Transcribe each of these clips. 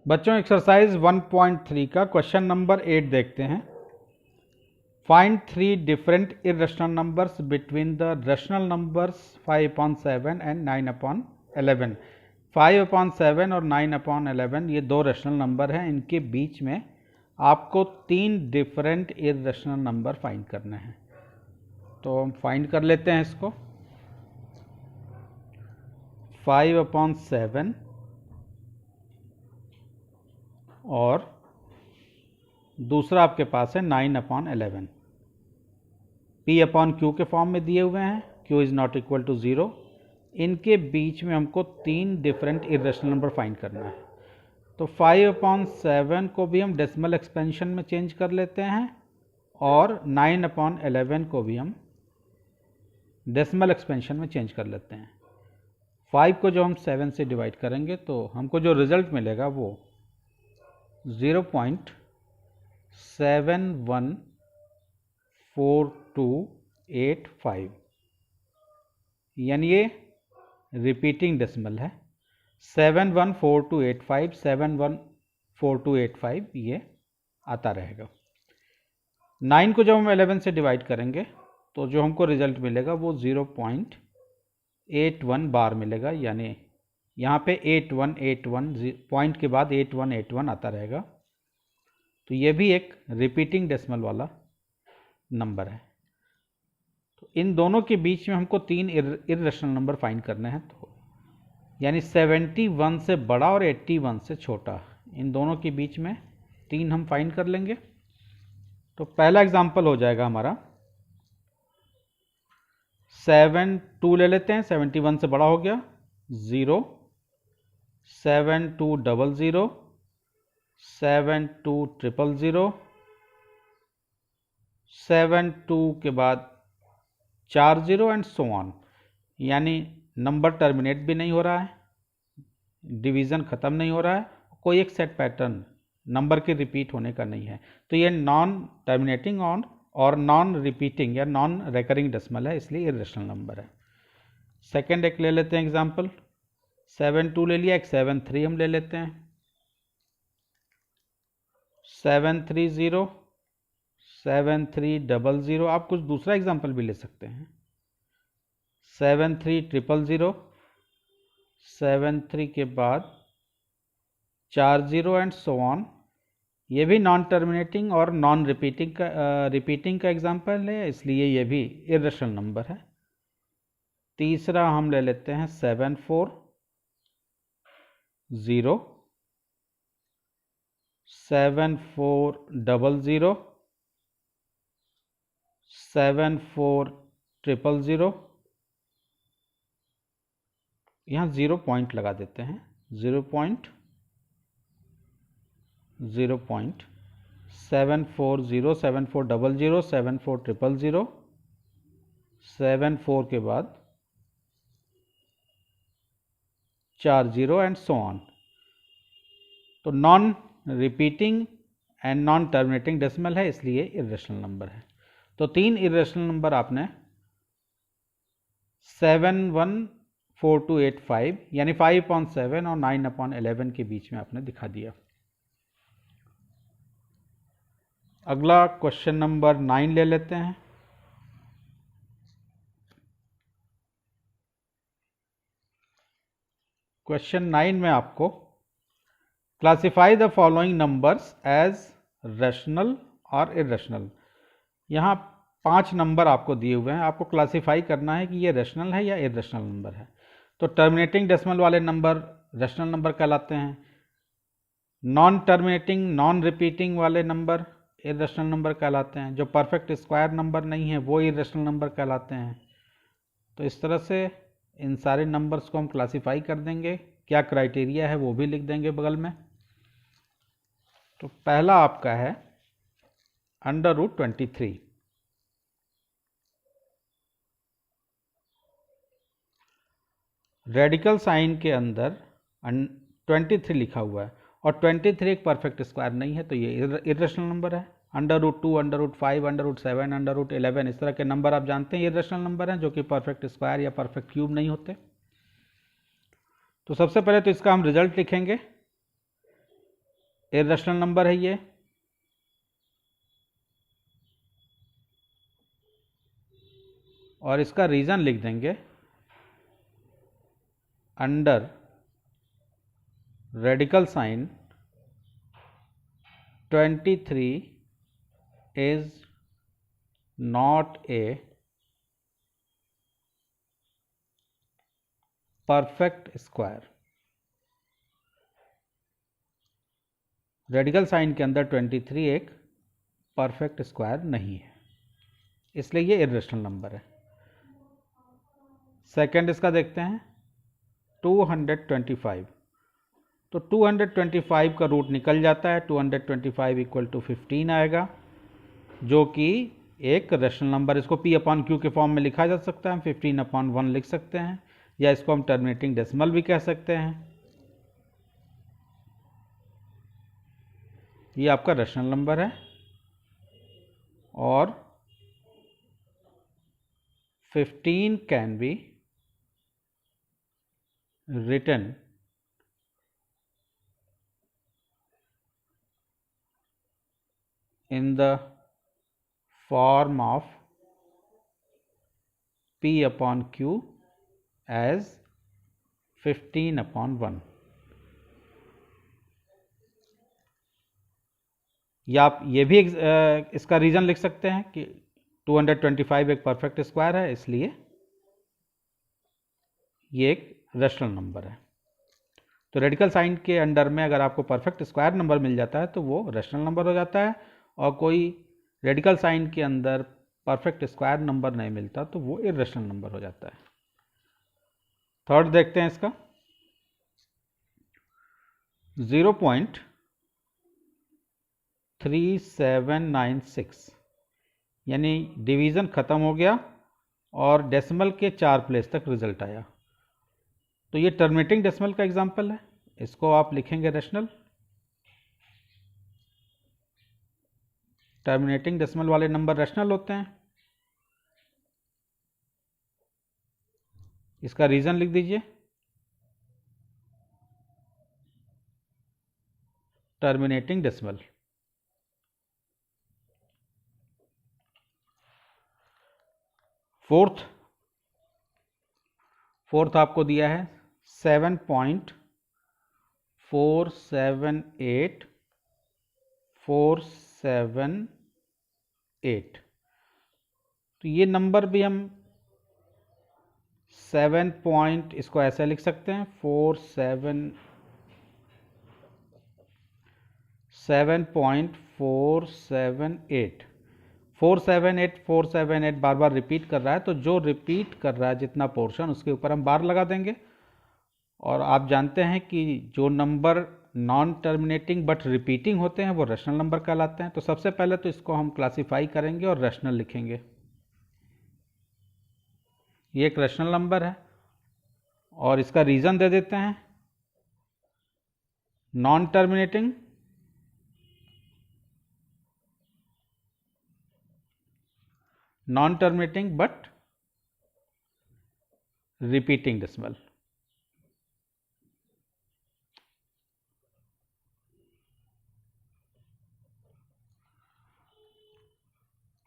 बच्चों एक्सरसाइज 1.3 का question number 8 देखते हैं। Find 3 different irrational numbers between the rational numbers 5/7 and 9/11। 5/7 और 9/11 ये दो रेशनल नंबर हैं। इनके बीच में आपको 3 डिफरेंट इरेशनल नंबर फाइंड करने हैं। तो हम फाइंड कर लेते हैं इसको। 5/7 और दूसरा आपके पास है 9/11। P/Q के फॉर्म में दिए हुए हैं। Q is not equal to 0। इनके बीच में हमको 3 डिफरेंट इरेशनल नंबर फाइंड करना है। तो 5/7 को भी हम डेसिमल एक्सपेंशन में चेंज कर लेते हैं और 9/11 को भी हम डेसिमल एक्सपेंशन में चेंज कर लेते हैं। 5 को जो हम 7 से डिवाइड करेंगे तो हमको जो रिजल्ट मिलेगा वो 0.714285, यानी ये रिपीटिंग डेसिमल है। 714285 714285 ये आता रहेगा। 9 को जब हम 11 से डिवाइड करेंगे तो जो हमको रिजल्ट मिलेगा वो 0.81 बार मिलेगा, यानी यहाँ पे 8181 पॉइंट के बाद 8181 आता रहेगा। तो ये भी एक रिपीटिंग डेसिमल वाला नंबर है। तो इन दोनों के बीच में हमको 3 इरेशनल नंबर फाइंड करने हैं। तो यानी 71 से बड़ा और 81 से छोटा, इन दोनों के बीच में 3 हम फाइंड कर लेंगे। तो पहला एग्जांपल हो जाएगा हमारा 72 ले लेते हैं। 71 से बड़ा हो गया 0, 7200, 7200, 72 के बाद 40 एंड सो ऑन, यानी नंबर टर्मिनेट भी नहीं हो रहा है, डिवीज़न ख़त्म नहीं हो रहा है, कोई एक सेट पैटर्न नंबर के रिपीट होने का नहीं है। तो ये नॉन टर्मिनेटिंग ऑन और नॉन रिपीटिंग या नॉन रेकरिंग डेसिमल है, इसलिए इरेशनल नंबर है। सेकेंड एक ले लेते हैं एग्जाम्पल। 72 ले लिया, एक 73 हम ले लेते हैं। 730, 7300, आप कुछ दूसरा एग्जाम्पल भी ले सकते हैं। 73000, 73 के बाद 40 एंड सो ऑन, ये भी नॉन टर्मिनेटिंग और नॉन रिपीटिंग का एग्जाम्पल है, इसलिए ये भी इरेशनल नंबर है। तीसरा हम ले लेते हैं 740, 7400, 74000, यहाँ 0 पॉइंट लगा देते हैं। 0 पॉइंट 740, 7400, 74000, 74 के बाद 40 एंड सो ऑन। तो non repeating and non terminating decimal है, इसलिए इरेशनल नंबर है। तो 3 इरेशनल नंबर आपने 714285 यानी 5/7 और 9/11 के बीच में आपने दिखा दिया। अगला क्वेश्चन नंबर 9 ले लेते हैं। क्वेश्चन 9 में आपको classify the following numbers as rational और इरेशनल। यहाँ 5 नंबर आपको दिए हुए हैं, आपको क्लासिफाई करना है कि ये रेशनल है या इरेशनल नंबर है। तो टर्मिनेटिंग डेसिमल वाले नंबर रेशनल नंबर कहलाते हैं। नॉन टर्मिनेटिंग नॉन रिपीटिंग वाले नंबर इरेशनल नंबर कहलाते हैं। जो परफेक्ट स्क्वायर नंबर नहीं है वो इरेशनल नंबर कहलाते हैं। तो इस तरह से इन सारे नंबर्स को हम क्लासिफाई कर देंगे। क्या क्राइटेरिया है वो भी लिख देंगे बगल में। तो पहला आपका है √23। रेडिकल साइन के अंदर 23 लिखा हुआ है और 23 एक परफेक्ट स्क्वायर नहीं है, तो ये इरेशनल नंबर है। √2, √5, √7, √11 इस तरह के नंबर आप जानते हैं इरेशनल नंबर हैं, जो कि परफेक्ट स्क्वायर या परफेक्ट क्यूब नहीं होते। तो सबसे पहले तो इसका हम रिजल्ट लिखेंगे। इर्रेशनल नंबर है ये। और इसका रीज़न लिख देंगे under radical sign 23 is not a perfect square। Radical sign के अंदर 23 एक परफेक्ट स्क्वायर नहीं है, इसलिए ये इर्रेशनल नंबर है। सेकंड इसका देखते हैं 225। तो 225 का रूट निकल जाता है, 225 इक्वल टू 15 आएगा, जो कि एक रेशनल नंबर। इसको P अपॉन Q के फॉर्म में लिखा जा सकता है, हम 15 अपॉन 1 लिख सकते हैं, या इसको हम टर्मिनेटिंग डेसिमल भी कह सकते हैं। ये आपका रेशनल नंबर है और 15 can be written in the form of P upon Q as 15 upon 1। या आप ये भी इसका रीज़न लिख सकते हैं कि 225 एक परफेक्ट स्क्वायर है, इसलिए ये एक रेशनल नंबर है। तो रेडिकल साइन के अंडर में अगर आपको परफेक्ट स्क्वायर नंबर मिल जाता है तो वो रेशनल नंबर हो जाता है, और कोई रेडिकल साइन के अंदर परफेक्ट स्क्वायर नंबर नहीं मिलता तो वो इर्रेशनल नंबर हो जाता है। थर्ड देखते हैं इसका 0.3796, यानी डिवीज़न ख़त्म हो गया और डेसिमल के 4 प्लेस तक रिजल्ट आया। तो ये टर्मिनेटिंग डेसिमल का एग्जांपल है, इसको आप लिखेंगे रेशनल। टर्मिनेटिंग डेसिमल वाले नंबर रेशनल होते हैं। इसका रीज़न लिख दीजिए, टर्मिनेटिंग डेसिमल। फोर्थ आपको दिया है 7.478478। तो ये नंबर भी हम 7 पॉइंट इसको ऐसे लिख सकते हैं 7.478। 478 बार बार रिपीट कर रहा है, तो जो रिपीट कर रहा है जितना पोर्शन, उसके ऊपर हम बार लगा देंगे। और आप जानते हैं कि जो number non terminating but repeating होते हैं वो रेशनल नंबर कहलाते हैं। तो सबसे पहले तो इसको हम क्लासीफाई करेंगे और रेशनल लिखेंगे। ये एक रेशनल नंबर है और इसका रीज़न दे देते हैं non terminating but repeating decimal.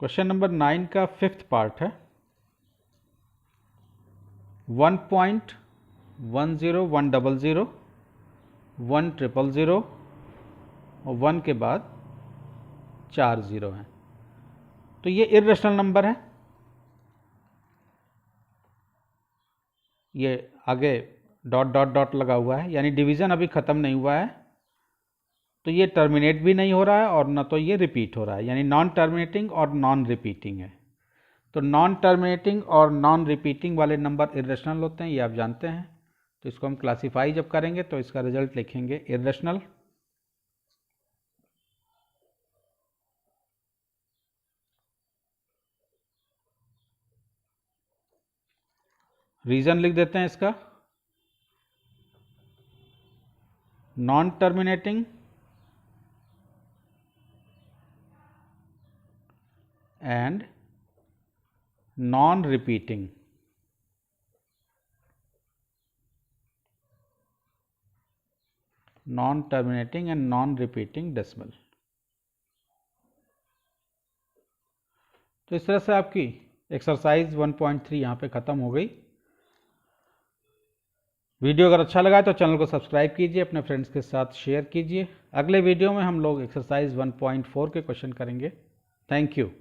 Question number 9 का 5th पार्ट है 1.10100 100 और 1 के बाद 4 0 हैं। तो ये इर्रेशनल नंबर है। ये आगे डॉट डॉट डॉट लगा हुआ है, यानी डिवीज़न अभी ख़त्म नहीं हुआ है। तो ये टर्मिनेट भी नहीं हो रहा है और न तो ये रिपीट हो रहा है, यानी नॉन टर्मिनेटिंग और नॉन रिपीटिंग है। तो नॉन टर्मिनेटिंग और नॉन रिपीटिंग वाले नंबर इर्रेशनल होते हैं, ये आप जानते हैं। तो इसको हम क्लासीफाई जब करेंगे तो इसका रिजल्ट लिखेंगे इर्रेशनल। रीज़न लिख देते हैं इसका non terminating and non repeating. Non terminating and non repeating decimal. तो इस तरह से आपकी एक्सरसाइज 1.3 यहाँ पे ख़त्म हो गई। वीडियो अगर अच्छा लगा तो चैनल को सब्सक्राइब कीजिए, अपने फ्रेंड्स के साथ शेयर कीजिए। अगले वीडियो में हम लोग एक्सरसाइज 1.4 के क्वेश्चन करेंगे। Thank you.